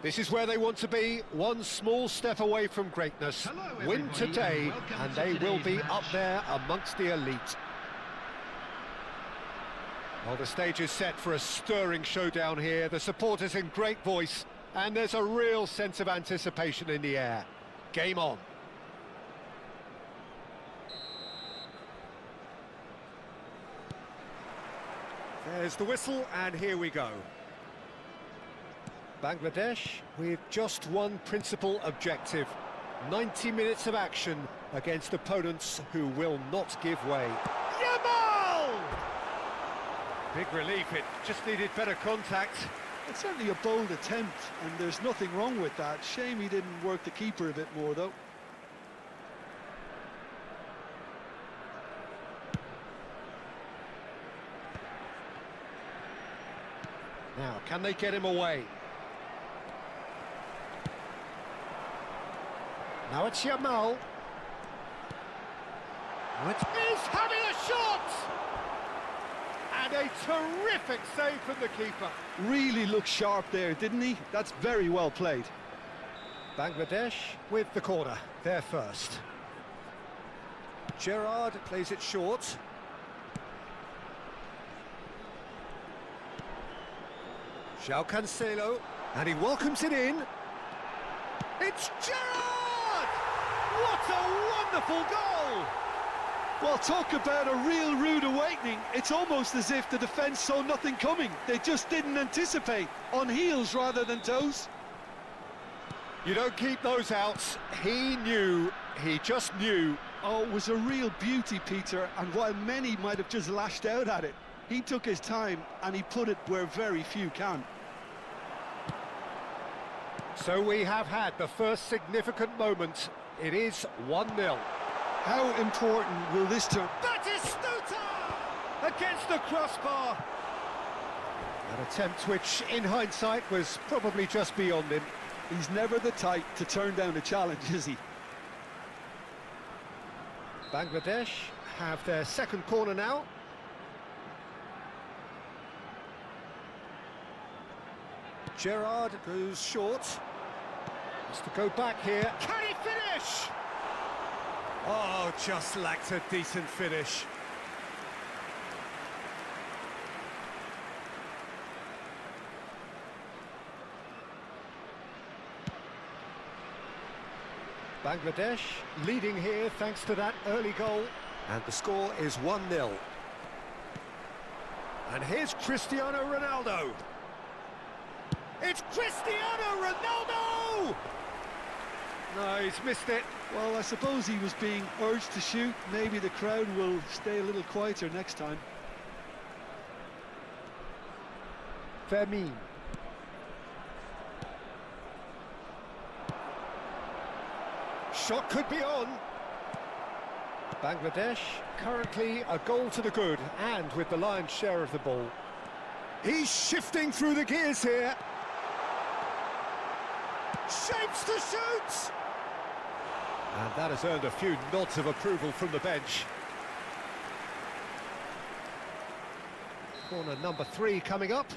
This is where they want to be, one small step away from greatness. Win today, and they will be up there amongst the elite. Well, the stage is set for a stirring showdown here. The supporters in great voice, and there's a real sense of anticipation in the air. Game on. There's the whistle, and here we go. Bangladesh with just one principal objective. 90 minutes of action against opponents who will not give way. Yamal! Big relief, it just needed better contact. It's certainly a bold attempt, and there's nothing wrong with that. Shame he didn't work the keeper a bit more, though. Now, can they get him away? Now it's Yamal. He's having a shot! And a terrific save from the keeper. Really looked sharp there, didn't he? That's very well played. Bangladesh with the corner, there first. Gerrard plays it short. João Cancelo, and he welcomes it in. It's Gerrard! What a wonderful goal! Well, talk about a real rude awakening. It's almost as if the defence saw nothing coming. They just didn't anticipate, on heels rather than toes. You don't keep those out. He knew, he just knew. Oh, it was a real beauty, Peter, and while many might have just lashed out at it, he took his time and he put it where very few can. So we have had the first significant moment. It is 1-0. How important will this turn? Batistuta! Against the crossbar. An attempt which, in hindsight, was probably just beyond him. He's never the type to turn down a challenge, is he? Bangladesh have their second corner now. Gerrard goes short. Has to go back here. Can he finish? Oh, just lacked a decent finish. Bangladesh leading here thanks to that early goal. And the score is 1-0. And here's Cristiano Ronaldo. It's Cristiano Ronaldo! No, he's missed it. Well, I suppose he was being urged to shoot. Maybe the crowd will stay a little quieter next time. Fermin. Shot could be on. Bangladesh currently a goal to the good and with the lion's share of the ball. He's shifting through the gears here. Shapes to shoot! And that has earned a few nods of approval from the bench. Corner number 3 coming up.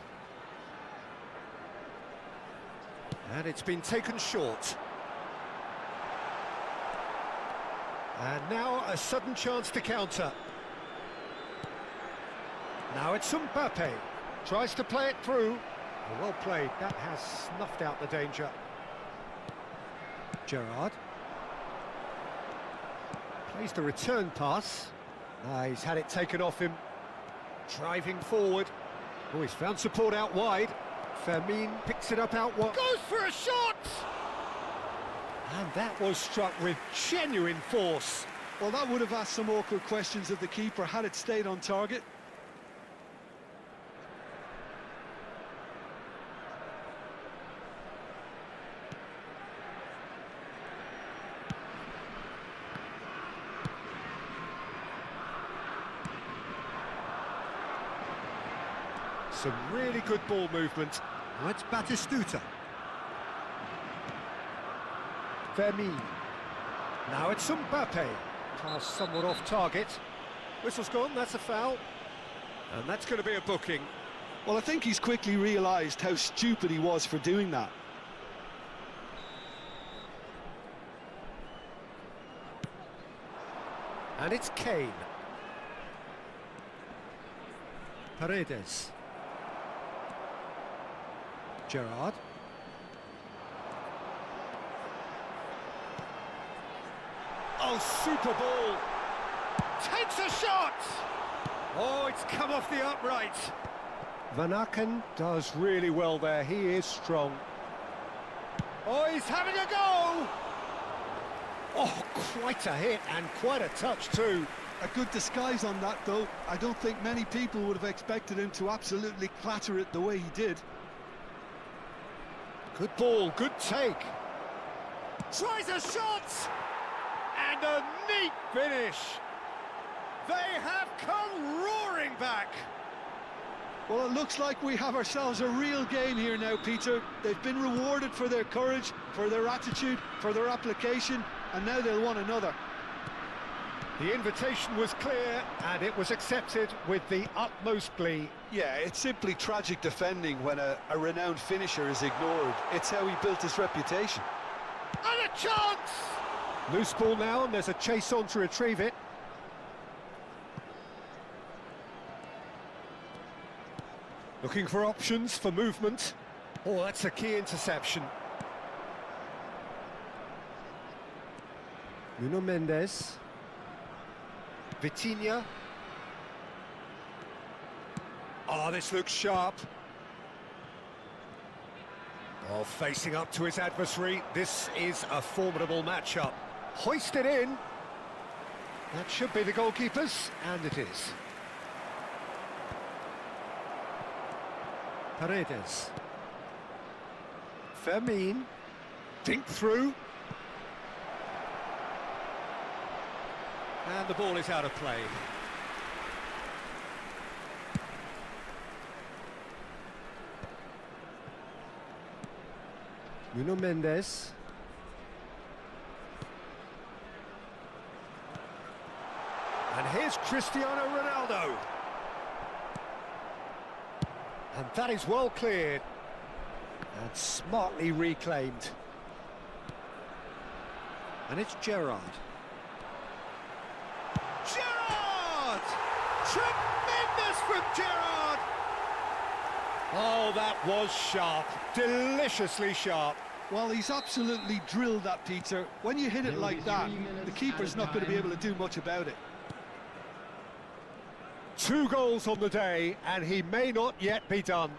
And it's been taken short. And now a sudden chance to counter. Now it's Mbappe. Tries to play it through. Well played, that has snuffed out the danger. Gerrard. Plays the return pass. He's had it taken off him. Driving forward. Oh, he's found support out wide. Fermin picks it up out wide. Goes for a shot! And that was struck with genuine force. Well, that would have asked some awkward questions of the keeper had it stayed on target. Some really good ball movement. Now it's Batistuta. Fermin. Now it's Mbappe. Pass somewhat off target. Whistle's gone, that's a foul. And that's going to be a booking. Well, I think he's quickly realised how stupid he was for doing that. And it's Kane. Paredes. Gerrard. Oh, super ball. Takes a shot! Oh, it's come off the upright. Van Aken does really well there. He is strong. Oh, he's having a go! Oh, quite a hit and quite a touch too. A good disguise on that, though. I don't think many people would have expected him to absolutely clatter it the way he did. Good ball, good take. Tries a shot! And a neat finish. They have come roaring back. Well, it looks like we have ourselves a real game here now, Peter. They've been rewarded for their courage, for their attitude, for their application, and now they'll want another. The invitation was clear, and it was accepted with the utmost glee. Yeah, it's simply tragic defending when a renowned finisher is ignored. It's how he built his reputation. And a chance! Loose ball now, and there's a chase on to retrieve it. Looking for options for movement. Oh, that's a key interception. Nuno Mendes. Vitinha. Oh, this looks sharp. Oh, facing up to his adversary. This is a formidable matchup. Hoisted in. That should be the goalkeeper's, and it is. Paredes. Fermin. Dink through. And the ball is out of play. Nuno Mendes. And here's Cristiano Ronaldo. And that is well cleared. And smartly reclaimed. And it's Gerrard. Gerrard! Tremendous from Gerrard! Oh, that was sharp. Deliciously sharp. Well, he's absolutely drilled that, Peter. When you hit it like that, the keeper's not going to be able to do much about it. 2 goals on the day, and he may not yet be done.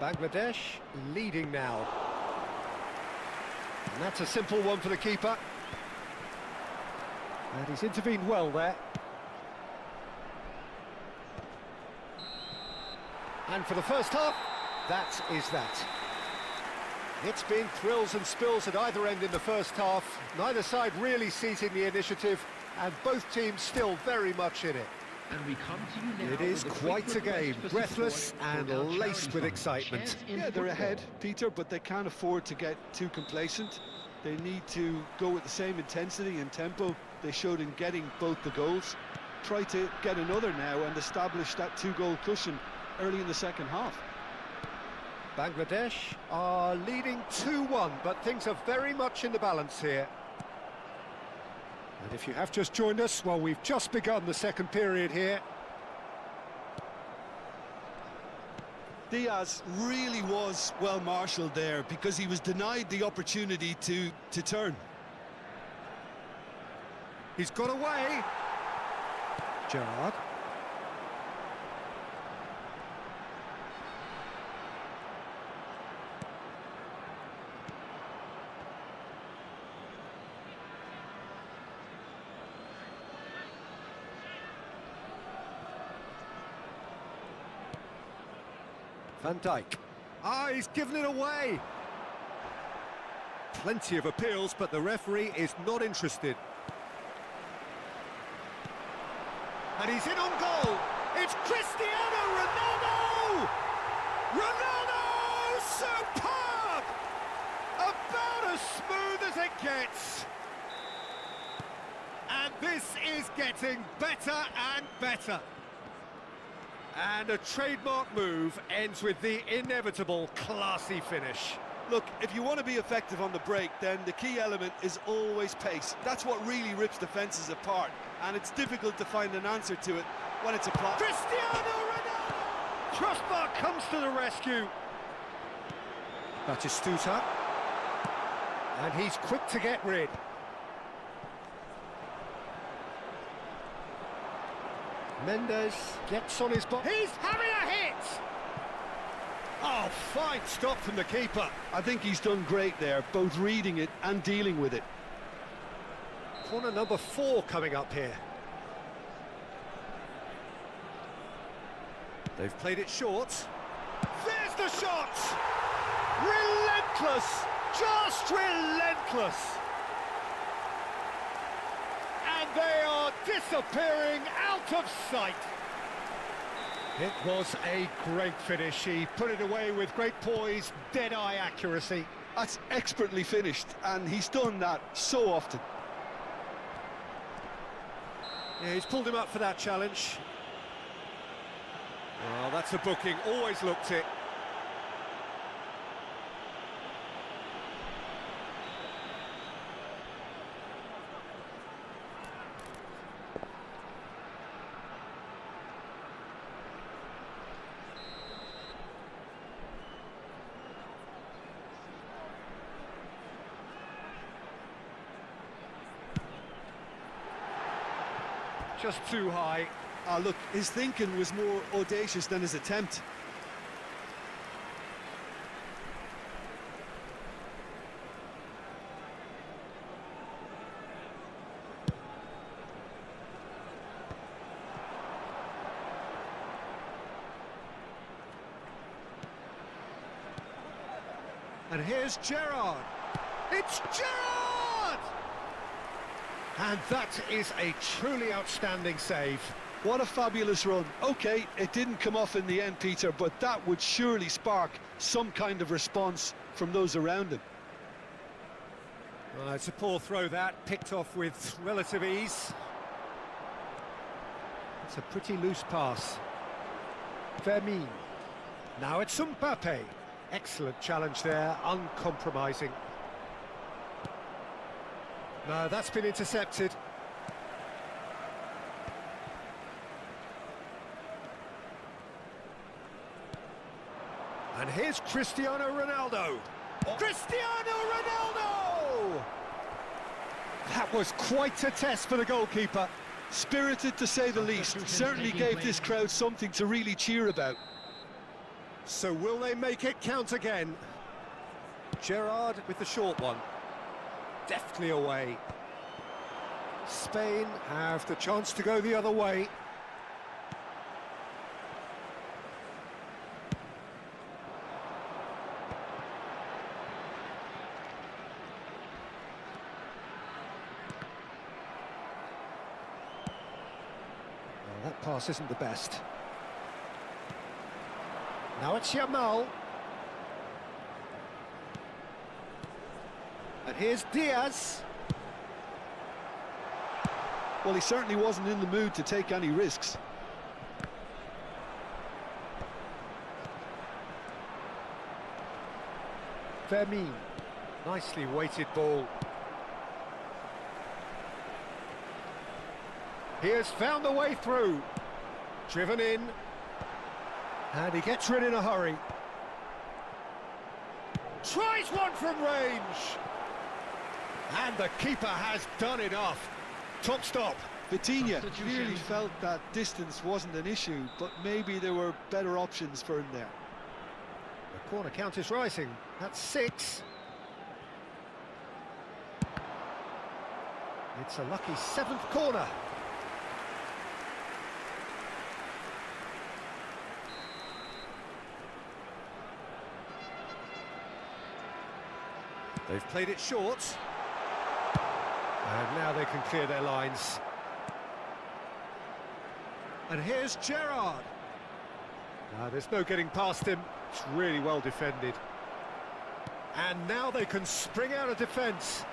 Bangladesh leading now. And that's a simple one for the keeper. And he's intervened well there. And for the first half, that is that. It's been thrills and spills at either end in the first half. Neither side really seizing the initiative, and both teams still very much in it. And we come to you now. It is quite a game, breathless and laced with excitement. Yeah, they're ahead, Peter, but they can't afford to get too complacent. They need to go with the same intensity and tempo they showed in getting both the goals. Try to get another now and establish that 2-goal cushion early in the second half. Bangladesh are leading 2-1, but things are very much in the balance here. And if you have just joined us, well, we've just begun the second period here. Diaz really was well marshalled there because he was denied the opportunity to turn. He's got away. Gerrard. Van Dijk. Ah, he's given it away. Plenty of appeals, but the referee is not interested. And he's in on goal. It's Cristiano Ronaldo! Ronaldo! Superb! About as smooth as it gets. And this is getting better and better. And a trademark move ends with the inevitable classy finish. Look, if you want to be effective on the break, then the key element is always pace. That's what really rips defences apart, and it's difficult to find an answer to it when it's applied. Cristiano Ronaldo! Crossbar comes to the rescue. Batistuta. And he's quick to get rid. Mendes gets on his box. He's having a hit! Oh, fine stop from the keeper. I think he's done great there, both reading it and dealing with it. Corner number 4 coming up here. They've played it short. There's the shot! Relentless! Just relentless! And they are disappearing out of sight. It was a great finish. He put it away with great poise, dead-eye accuracy. That's expertly finished, and he's done that so often. Yeah, he's pulled him up for that challenge. Well, that's a booking, always looked it. Just too high. Look, his thinking was more audacious than his attempt. And here's Gerrard. It's Gerrard! And that is a truly outstanding save. What a fabulous run. OK, it didn't come off in the end, Peter, but that would surely spark some kind of response from those around him. It's a poor throw that, picked off with relative ease. It's a pretty loose pass. Vermeer. Now it's Mbappe. Excellent challenge there, uncompromising. No, that's been intercepted. And here's Cristiano Ronaldo. Cristiano Ronaldo! That was quite a test for the goalkeeper. Spirited, to say the least. Certainly gave this crowd something to really cheer about. So will they make it count again? Gerrard with the short one. Deftly away. Spain have the chance to go the other way. Well, that pass isn't the best. Now it's Yamal. And here's Diaz. Well, he certainly wasn't in the mood to take any risks. Vermeer. Nicely weighted ball. He has found a way through. Driven in. And he gets rid in a hurry. Tries one from range. And the keeper has done it off. Top stop. Vitinha clearly felt that distance wasn't an issue, but maybe there were better options for him there. The corner count is rising. That's 6. It's a lucky 7th corner. They've played it short. And now they can clear their lines. And here's Gerrard. There's no getting past him. It's really well defended. And now they can spring out of defence.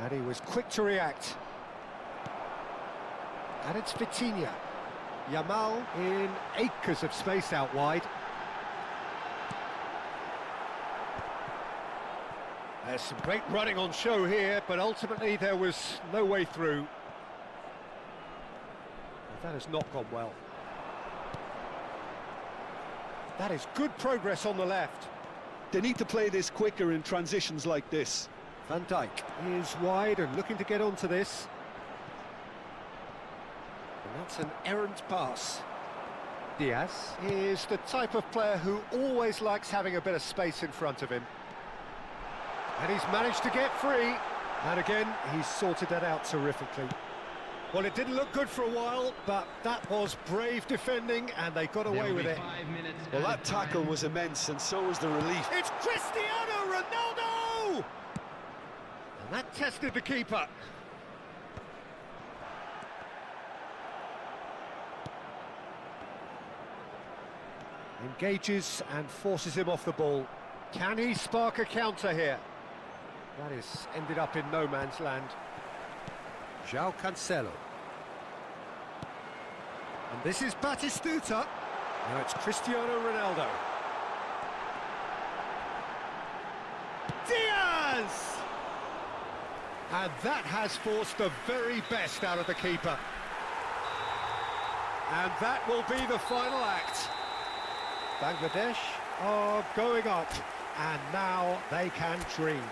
And he was quick to react. And it's Vitinha. Yamal in acres of space out wide. There's some great running on show here, but ultimately there was no way through. Well, that has not gone well. That is good progress on the left. They need to play this quicker in transitions like this. Van Dijk is wide and looking to get onto this. And that's an errant pass. Diaz is the type of player who always likes having a bit of space in front of him. And he's managed to get free. And again, he's sorted that out terrifically. Well, it didn't look good for a while, but that was brave defending, and they got away with it. Well, that tackle was immense, and so was the relief. It's Cristiano Ronaldo! And that tested the keeper. Engages and forces him off the ball. Can he spark a counter here? That is ended up in no man's land. João Cancelo. And this is Batistuta. Now it's Cristiano Ronaldo. Diaz! And that has forced the very best out of the keeper. And that will be the final act. Bangladesh are going up, and now they can dream.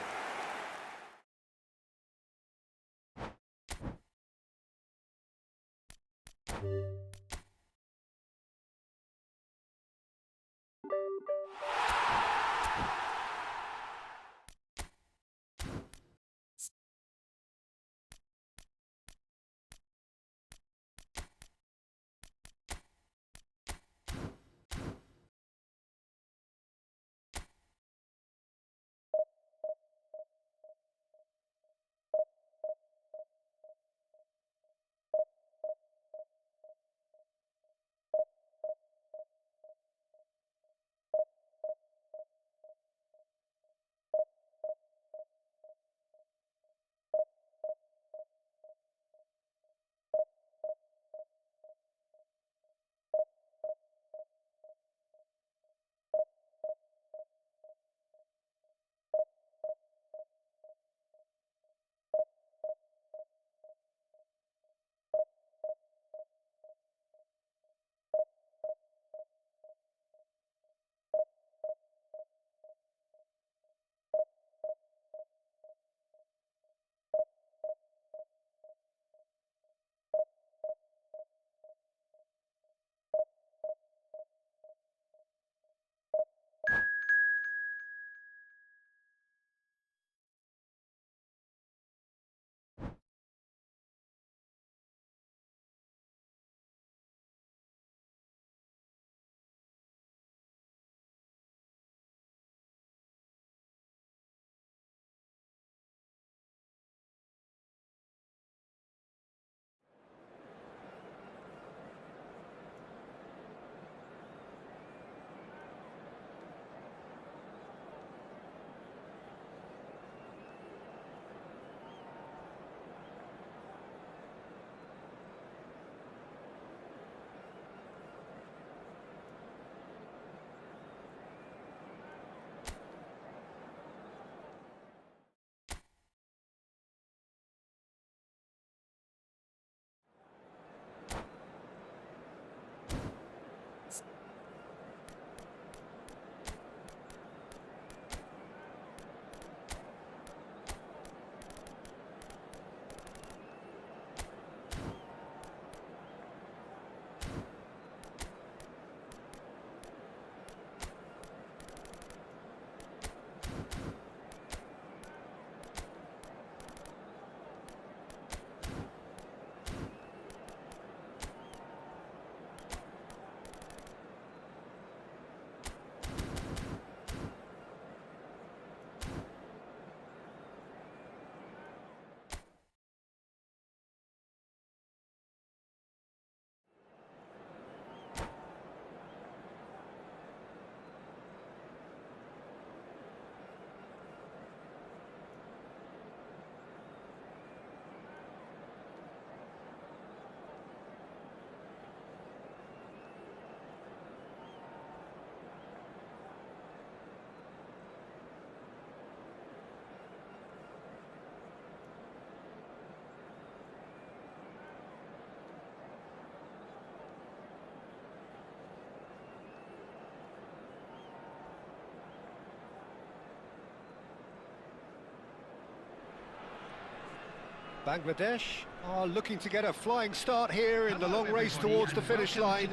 Bangladesh are looking to get a flying start here in the long race towards the finish line.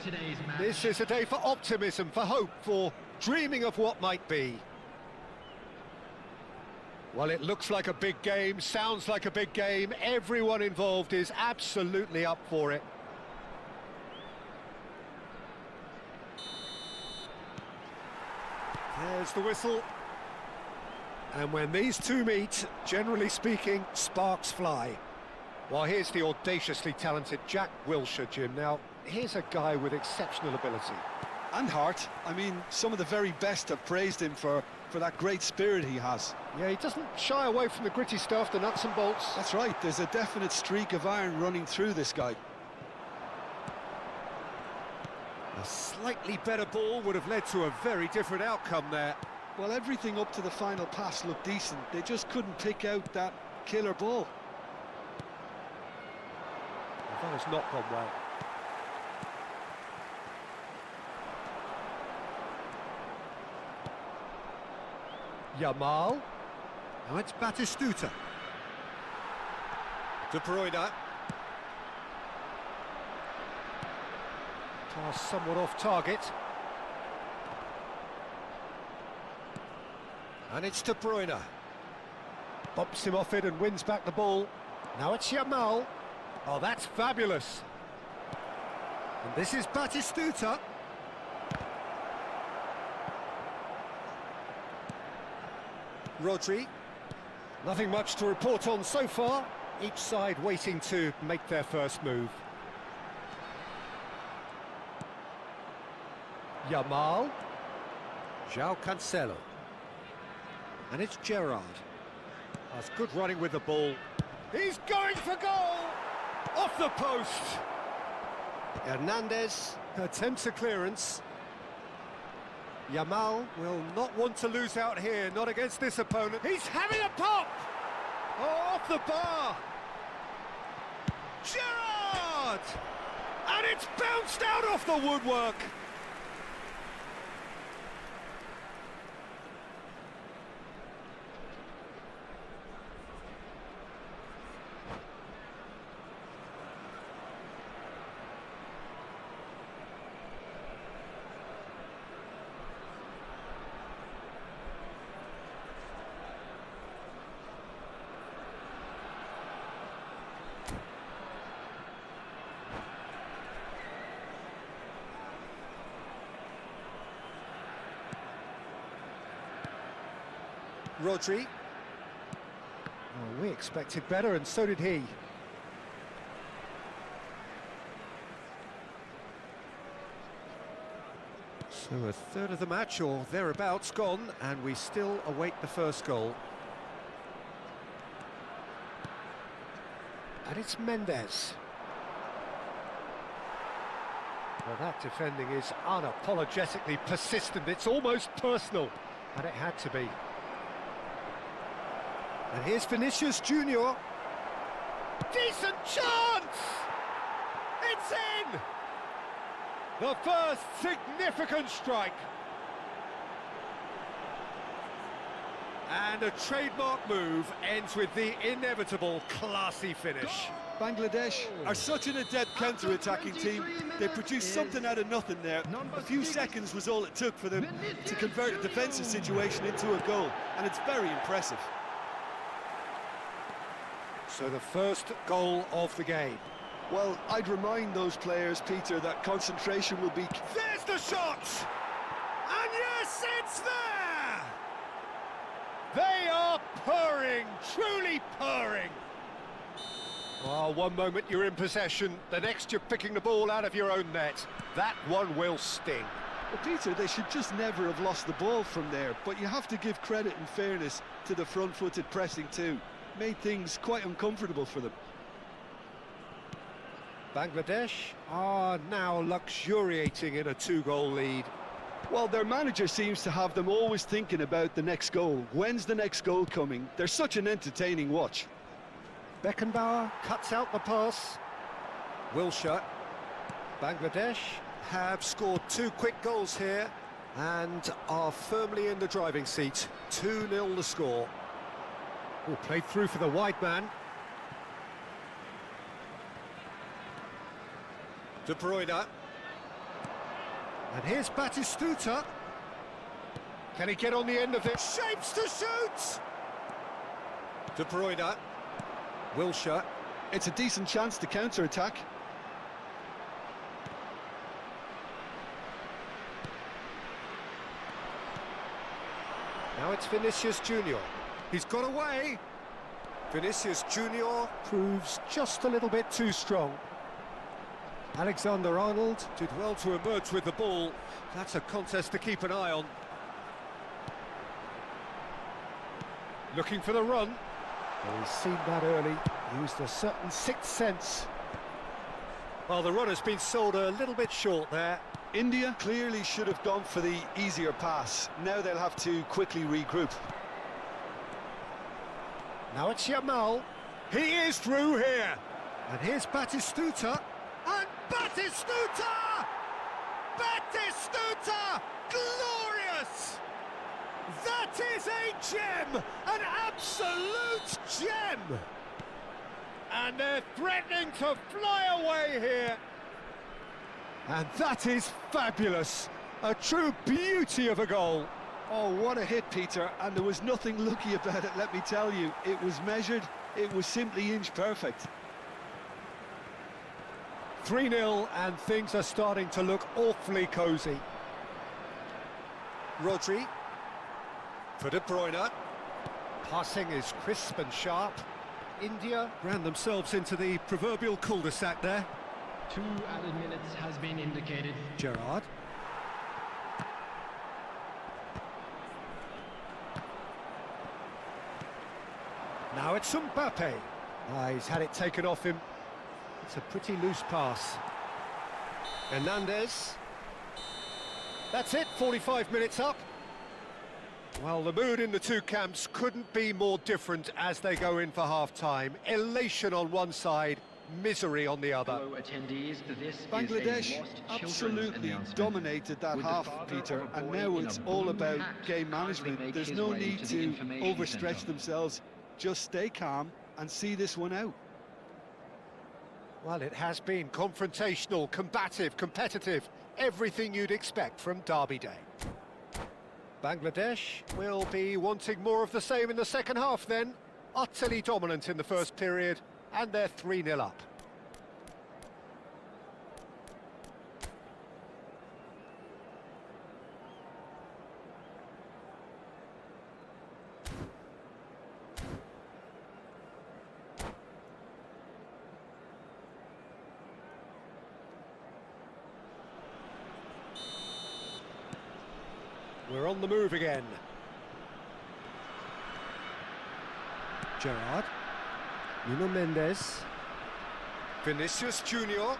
This is a day for optimism, for hope, for dreaming of what might be. Well, it looks like a big game, sounds like a big game. Everyone involved is absolutely up for it. There's the whistle. And when these two meet, generally speaking, sparks fly. Well, here's the audaciously talented Jack Wilshere, Jim. Now, here's a guy with exceptional ability. And heart. I mean, some of the very best have praised him for that great spirit he has. Yeah, he doesn't shy away from the gritty stuff, the nuts and bolts. That's right, there's a definite streak of iron running through this guy. A slightly better ball would have led to a very different outcome there. Well, everything up to the final pass looked decent. They just couldn't pick out that killer ball. That has not gone well. Yamal. Now it's Batistuta. De Bruyne. Pass somewhat off target. And it's De Bruyne. Bumps him off it and wins back the ball. Now it's Yamal. Oh, that's fabulous. And this is Batistuta. Rodri. Nothing much to report on so far. Each side waiting to make their first move. Yamal. João Cancelo. And it's Gerrard. That's good running with the ball. He's going for goal! Off the post! Hernandez attempts a clearance. Yamal will not want to lose out here, not against this opponent. He's having a pop! Oh, off the bar! Gerrard! And it's bounced out off the woodwork! Rodri. Oh, we expected better, and so did he. So a third of the match, or thereabouts, gone, and we still await the first goal. And it's Mendes. Well, that defending is unapologetically persistent. It's almost personal, and it had to be. And here's Vinicius Junior. Decent chance! It's in! The first significant strike. And a trademark move ends with the inevitable classy finish. Bangladesh are such an adept counter-attacking team. They produced something out of nothing there. A few seconds was all it took for them to convert a defensive situation into a goal, and it's very impressive. So the first goal of the game. Well, I'd remind those players, Peter, that concentration will be... There's the shot! And yes, it's there! They are purring, truly purring. Well, one moment you're in possession, the next you're picking the ball out of your own net. That one will sting. Well, Peter, they should just never have lost the ball from there, but you have to give credit and fairness to the front-footed pressing too. Made things quite uncomfortable for them. Bangladesh are now luxuriating in a two-goal lead. Well, their manager seems to have them always thinking about the next goal. When's the next goal coming? They're such an entertaining watch. Beckenbauer cuts out the pass. Wilshere. Bangladesh have scored two quick goals here and are firmly in the driving seat. 2-0 the score. Oh, played through for the wide man. De Bruyne. And here's Batistuta. Can he get on the end of it? Shapes to shoot! De Bruyne. Wilshere. It's a decent chance to counter-attack. Now it's Vinicius Junior. He's got away. Vinicius Junior proves just a little bit too strong. Alexander-Arnold did well to emerge with the ball. That's a contest to keep an eye on. Looking for the run. Well, he's seen that early, used a certain sixth sense. Well, the run has been sold a little bit short there. India clearly should have gone for the easier pass. Now they'll have to quickly regroup. Now it's Yamal. He is through here. And here's Batistuta. And Batistuta! Batistuta! Glorious! That is a gem! An absolute gem! And they're threatening to fly away here. And that is fabulous. A true beauty of a goal. Oh, what a hit, Peter, and there was nothing lucky about it, let me tell you. It was measured, it was simply inch perfect. 3-0, and things are starting to look awfully cosy. Rodri. For De Bruyne. Passing is crisp and sharp. India ran themselves into the proverbial cul-de-sac there. 2 added minutes has been indicated. Gerrard. Now it's Mbappe. He's had it taken off him. It's a pretty loose pass. Hernandez. That's it, 45 minutes up. Well, the mood in the two camps couldn't be more different as they go in for half-time. Elation on one side, misery on the other. Hello, attendees. This Bangladesh is a lost absolutely announcement. dominated that With the half, father Peter, of a and boy now in it's a all blue about hat game kindly management. make There's his no way need to the to information overstretch centre. themselves. Just stay calm and see this one out. Well, it has been confrontational, combative, competitive, everything you'd expect from Derby Day. Bangladesh will be wanting more of the same in the second half then. Utterly dominant in the first period, and they're 3-0 up. We're on the move again. Gerrard. Nuno Mendes. Vinicius Junior.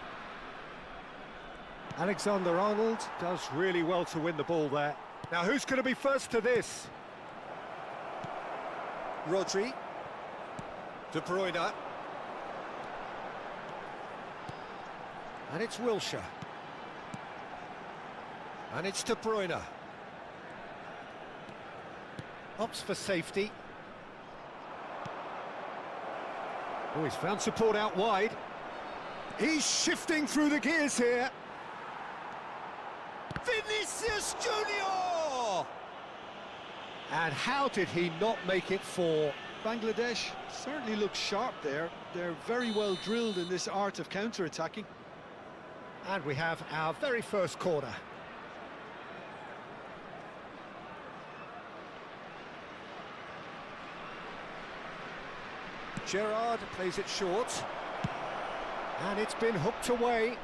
Alexander-Arnold does really well to win the ball there. Now who's going to be first to this? Rodri. De Bruyne. And it's Wilshere. And it's De Bruyne. Opts for safety. Oh, he's found support out wide. He's shifting through the gears here. Vinicius Junior! And how did he not make it 4? Bangladesh certainly looks sharp there. They're very well drilled in this art of counter-attacking. And we have our very first corner. Gerrard plays it short. And it's been hooked away.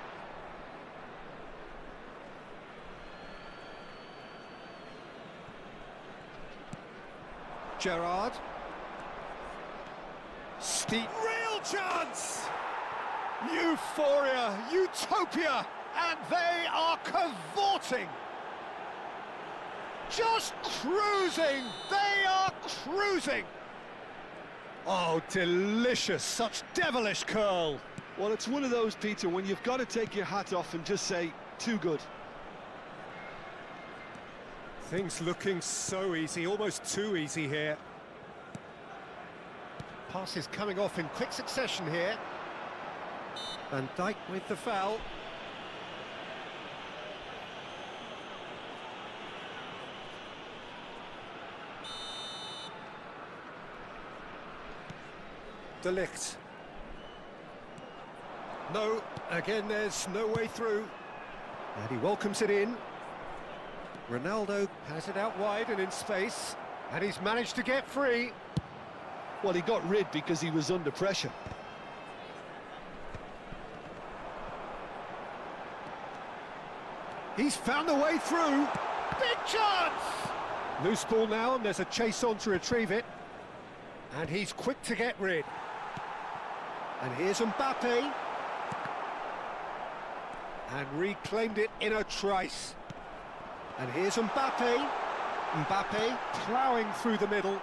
Gerrard. Steep. Real chance! Euphoria, utopia, and they are cavorting. Just cruising, they are cruising. Oh, delicious, such devilish curl. Well, it's one of those, Peter, when you've got to take your hat off and just say, too good. Things looking so easy, almost too easy here. Passes coming off in quick succession here. Van Dijk with the foul. De Ligt. No, again there's no way through. And he welcomes it in. Ronaldo has it out wide and in space. And he's managed to get free. Well, he got rid because he was under pressure. He's found the way through. Big chance! Loose ball now, and there's a chase on to retrieve it. And he's quick to get rid. And here's Mbappe. And reclaimed it in a trice. And here's Mbappe. Mbappe ploughing through the middle.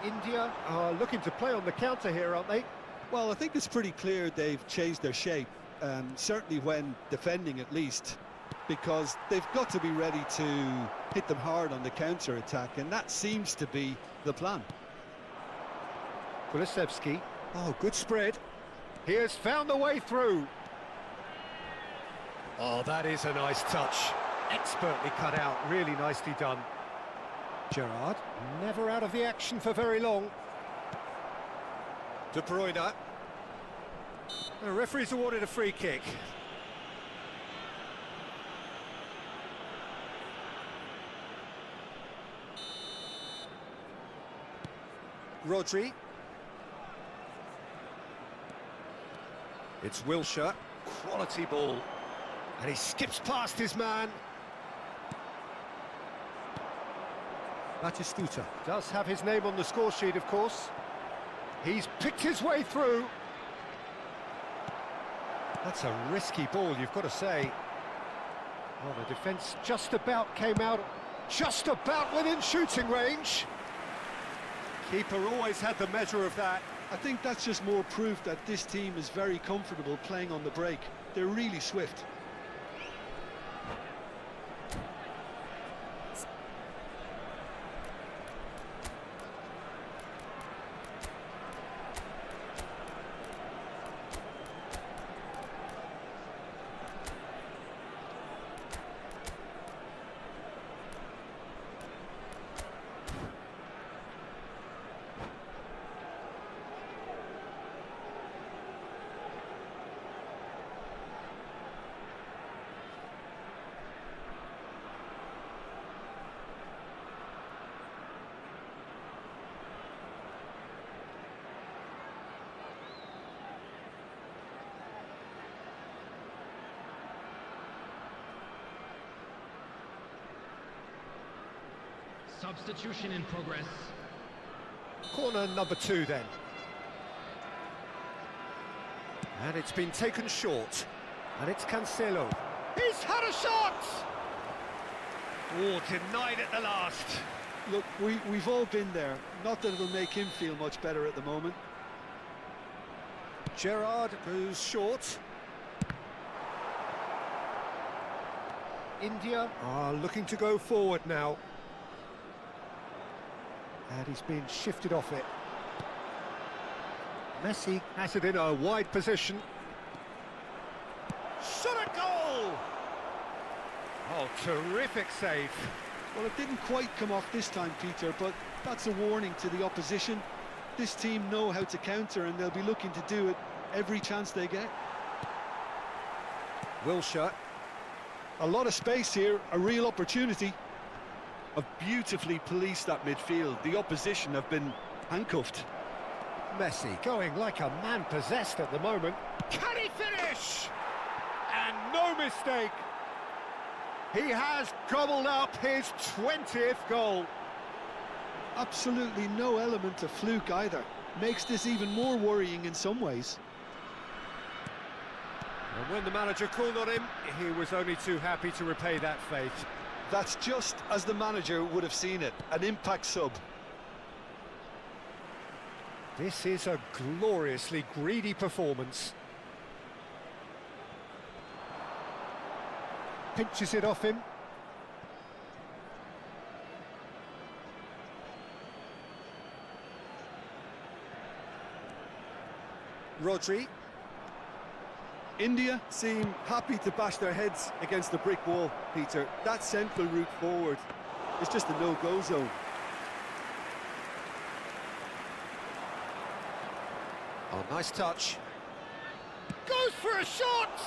India are looking to play on the counter here, aren't they? Well, I think it's pretty clear they've changed their shape, certainly when defending at least, because they've got to be ready to hit them hard on the counter-attack, and that seems to be the plan. Kulusevski. Oh, good spread. He has found the way through. Oh, that is a nice touch. Expertly cut out, really nicely done. Gerrard, never out of the action for very long. De Bruyne. The referee's awarded a free kick. Rodri. It's Wilshere. Quality ball. And he skips past his man. Batistuta does have his name on the score sheet, of course. He's picked his way through. That's a risky ball, you've got to say. Well, the defence just about came out, just about within shooting range. Keeper always had the measure of that. I think that's just more proof that this team is very comfortable playing on the break. They're really swift. Substitution in progress. Corner number 2 then. And it's been taken short. And it's Cancelo. He's had a shot! Oh, denied at the last. Look, we've all been there. Not that it'll make him feel much better at the moment. Gerrard goes short. India are looking to go forward now. And he's been shifted off it. Messi has it in a wide position. Shot a goal! Oh, terrific save. Well, it didn't quite come off this time, Peter, but that's a warning to the opposition. This team know how to counter, and they'll be looking to do it every chance they get. Wilshere. A lot of space here, a real opportunity. Have beautifully policed that midfield. The opposition have been handcuffed. Messi going like a man possessed at the moment. Can he finish? And no mistake. He has gobbled up his 20th goal. Absolutely no element of fluke either. Makes this even more worrying in some ways. And when the manager called on him, he was only too happy to repay that faith. That's just as the manager would have seen it, an impact sub. This is a gloriously greedy performance. Pinches it off him. Rodri. India seem happy to bash their heads against the brick wall, Peter. That central route forward is just a no-go zone. Oh, nice touch. Goes for a shot!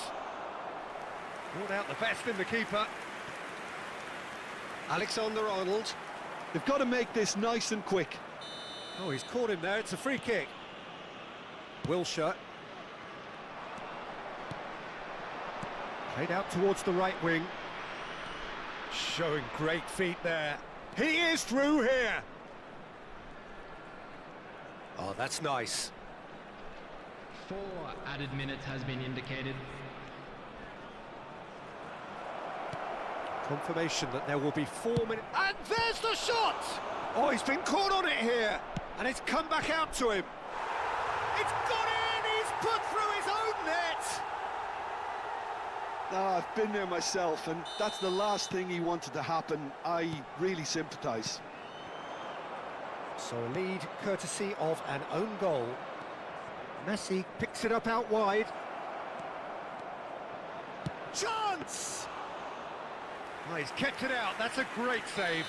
Brought out the best in the keeper. Alexander-Arnold. They've got to make this nice and quick. Oh, he's caught him there, it's a free kick. Wilshere. Played out towards the right wing. Showing great feet there. He is through here! Oh, that's nice. 4 added minutes has been indicated. Confirmation that there will be 4 minutes. And there's the shot! Oh, he's been caught on it here. And it's come back out to him. It's gone in! He's put through his own net! Ah, I've been there myself, and that's the last thing he wanted to happen. I really sympathise. So a lead courtesy of an own goal. Messi picks it up out wide. Chance! Oh, he's kept it out, that's a great save.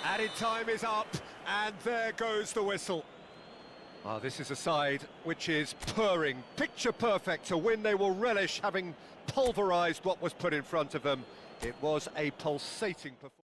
Added time is up, and there goes the whistle. Oh, this is a side which is purring, picture perfect, a win they will relish, having pulverised what was put in front of them. It was a pulsating performance.